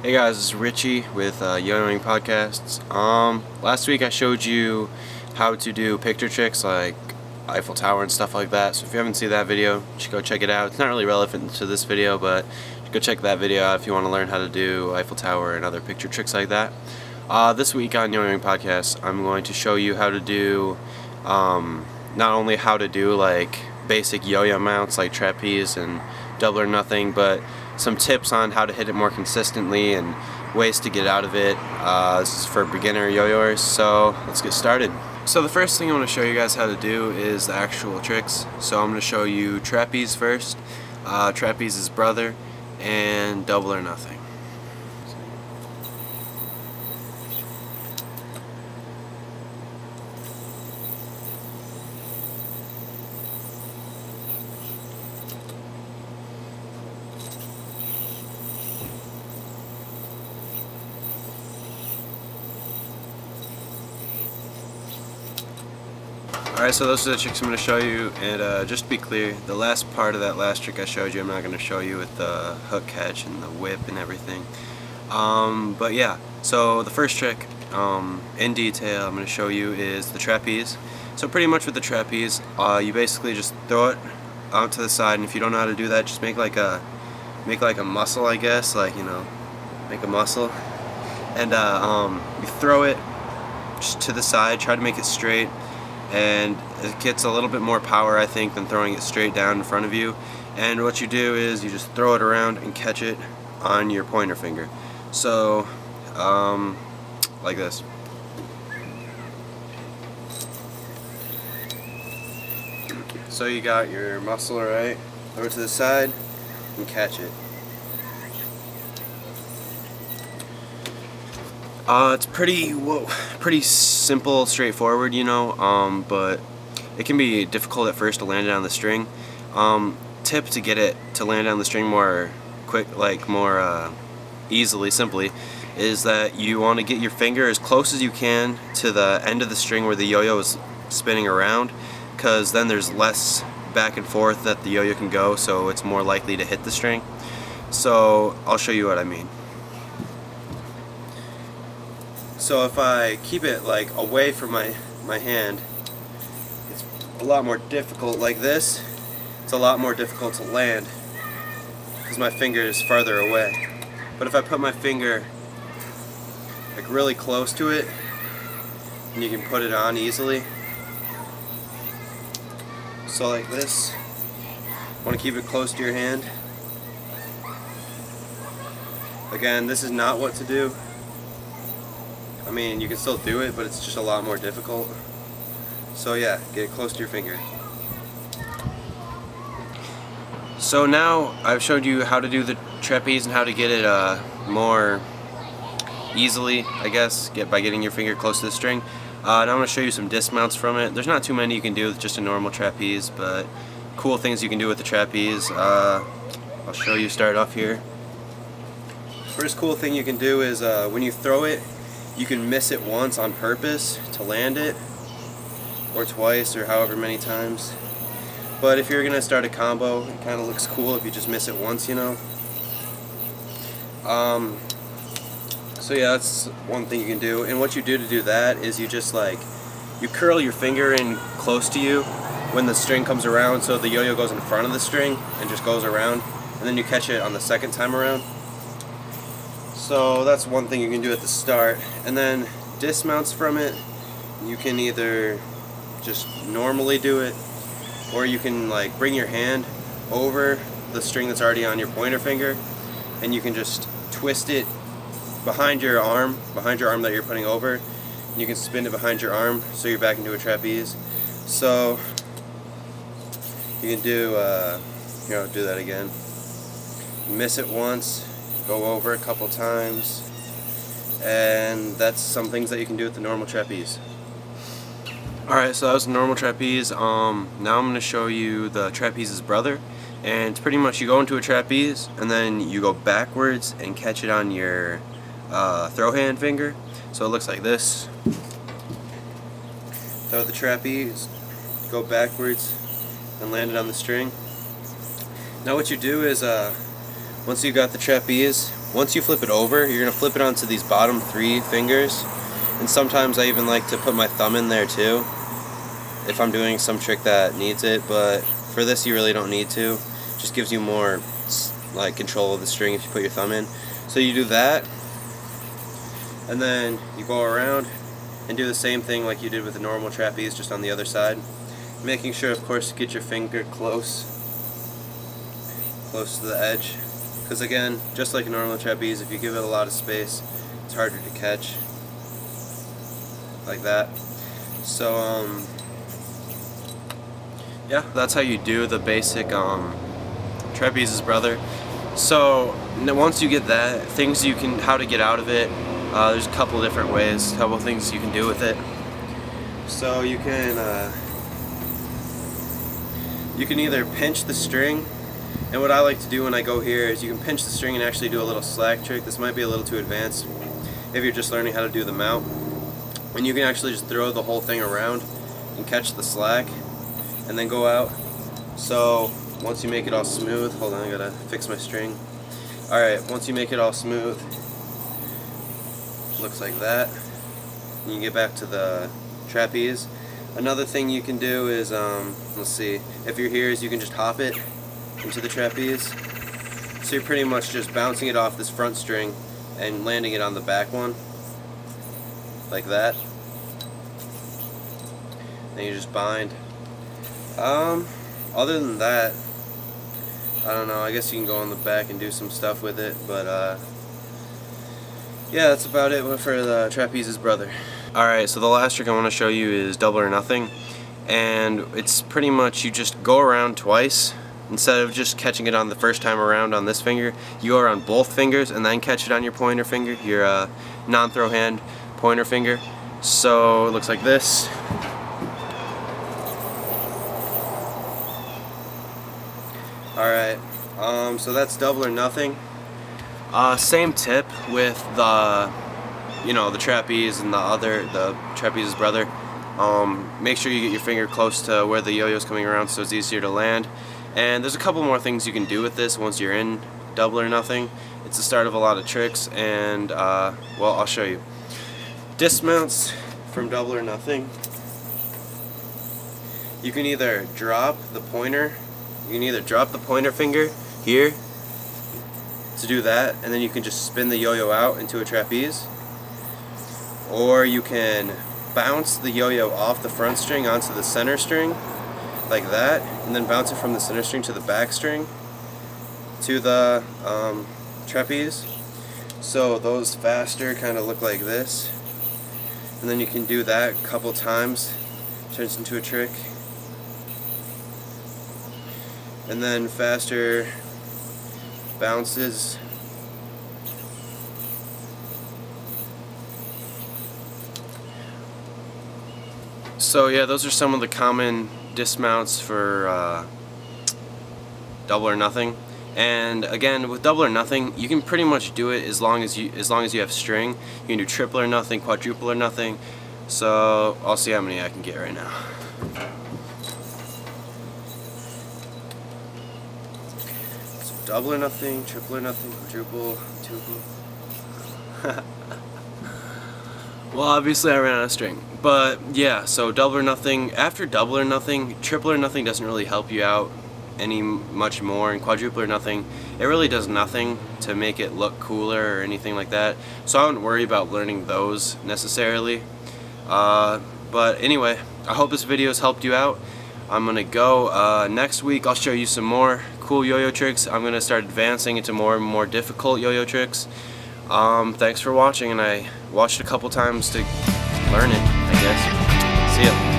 Hey guys, this is Richie with Yoyoing Podcasts. Last week I showed you how to do picture tricks like Eiffel Tower and stuff like that. So if you haven't seen that video, you should go check it out. It's not really relevant to this video, but you should go check that video out if you want to learn how to do Eiffel Tower and other picture tricks like that. This week on Yoyoing Podcasts, I'm going to show you how to do not only how to do like basic yo-yo mounts like trapeze and double or nothing, but some tips on how to hit it more consistently and ways to get out of it. This is for beginner yo-yoers, so let's get started. So the first thing I want to show you guys how to do is the actual tricks. So I'm going to show you trapeze first, trapeze's brother, and double or nothing. Alright, so those are the tricks I'm going to show you, and just to be clear, the last part of that last trick I showed you, I'm not going to show you with the hook catch and the whip and everything. But yeah, so the first trick, in detail, I'm going to show you is the trapeze. So pretty much with the trapeze, you basically just throw it out to the side, and if you don't know how to do that, just make like a muscle, I guess, like, you know, make a muscle, and you throw it just to the side, try to make it straight. And it gets a little bit more power, I think, than throwing it straight down in front of you. And what you do is you just throw it around and catch it on your pointer finger. So, like this. So you got your muscle, right? Throw it to the side and catch it. It's pretty simple, straightforward, you know, but it can be difficult at first to land it on the string. Tip to get it to land on the string more easily, simply, is that you want to get your finger as close as you can to the end of the string where the yo-yo is spinning around, because then there's less back and forth that the yo-yo can go, so it's more likely to hit the string. So I'll show you what I mean. So if I keep it like away from my hand, it's a lot more difficult. Like this, it's a lot more difficult to land because my finger is farther away. But if I put my finger like really close to it, and you can put it on easily. So like this, want to keep it close to your hand. Again, this is not what to do. I mean, you can still do it, but it's just a lot more difficult. So yeah, get it close to your finger. So now I've showed you how to do the trapeze and how to get it more easily, I guess, by getting your finger close to the string. Now I'm going to show you some dismounts from it. There's not too many you can do with just a normal trapeze, but cool things you can do with the trapeze. I'll show you, start off here. First cool thing you can do is when you throw it, you can miss it once on purpose to land it, or twice, or however many times. But if you're gonna start a combo, it kind of looks cool if you just miss it once, you know. So yeah, that's one thing you can do. And what you do to do that is you just you curl your finger in close to you when the string comes around, so the yo-yo goes in front of the string and just goes around, and then you catch it on the second time around. So that's one thing you can do at the start. And then dismounts from it, you can either just normally do it, or you can bring your hand over the string that's already on your pointer finger, and you can just twist it behind your arm that you're putting over, and you can spin it behind your arm so you're back into a trapeze. So you can do here, I'll do that again. Miss it once, go over a couple times, and that's some things that you can do with the normal trapeze. Alright, so that was the normal trapeze. Now I'm going to show you the trapeze's brother, and it's pretty much you go into a trapeze and then you go backwards and catch it on your throw hand finger. So it looks like this. Throw the trapeze, go backwards, and land it on the string. Now what you do is once you've got the trapeze, once you flip it over, you're going to flip it onto these bottom 3 fingers, and sometimes I even like to put my thumb in there too if I'm doing some trick that needs it, but for this you really don't need to. It just gives you more like control of the string if you put your thumb in. So you do that, and then you go around and do the same thing like you did with the normal trapeze, just on the other side, making sure of course to get your finger close to the edge, because again, just like a normal trapeze, if you give it a lot of space, it's harder to catch, like that. So yeah, that's how you do the basic trapezes, brother. So once you get that, how to get out of it, there's a couple different ways, a couple things you can do with it. So you can either pinch the string, and what I like to do when I go here is you can pinch the string and actually do a little slack trick. This might be a little too advanced if you're just learning how to do the mount. And you can actually just throw the whole thing around and catch the slack and then go out. So once you make it all smooth, hold on, I gotta fix my string. Alright, once you make it all smooth, looks like that, you can get back to the trapeze. Another thing you can do is, let's see, if you're here, is you can just hop it into the trapeze. So you're pretty much just bouncing it off this front string and landing it on the back one, like that. Then you just bind. Other than that, I don't know, I guess you can go on the back and do some stuff with it, but yeah, that's about it for the trapezes, brother. Alright, so the last trick I want to show you is double or nothing, and it's pretty much you just go around twice. Instead of just catching it on the first time around on this finger, you go around both fingers and then catch it on your pointer finger, your non-throw hand pointer finger. So it looks like this. Alright, so that's double or nothing. Same tip with the, the trapeze and the trapezes, brother. Make sure you get your finger close to where the yo-yo's coming around so it's easier to land. And there's a couple more things you can do with this once you're in double or nothing. It's the start of a lot of tricks, and well, I'll show you. Dismounts from double or nothing. You can either drop the pointer finger here to do that, and then you can just spin the yo-yo out into a trapeze, or you can bounce the yo-yo off the front string onto the center string like that, and then bounce it from the center string to the back string to the trapeze. So those faster kind of look like this, and then you can do that a couple times, turns into a trick. And then faster bounces. So yeah, those are some of the common dismounts for double or nothing. And again, with double or nothing, you can pretty much do it as long as you have string. You can do triple or nothing, quadruple or nothing. So I'll see how many I can get right now. So double or nothing, triple or nothing, quadruple, quadruple. Well, obviously I ran out of string, but yeah, so double or nothing. After double or nothing, triple or nothing doesn't really help you out any much more, and quadruple or nothing, it really does nothing to make it look cooler or anything like that. So I wouldn't worry about learning those necessarily. But anyway, I hope this video has helped you out. I'm gonna go next week. I'll show you some more cool yo-yo tricks. I'm gonna start advancing into more and more difficult yo-yo tricks. Thanks for watching, and I watched a couple times to learn it, I guess. See ya.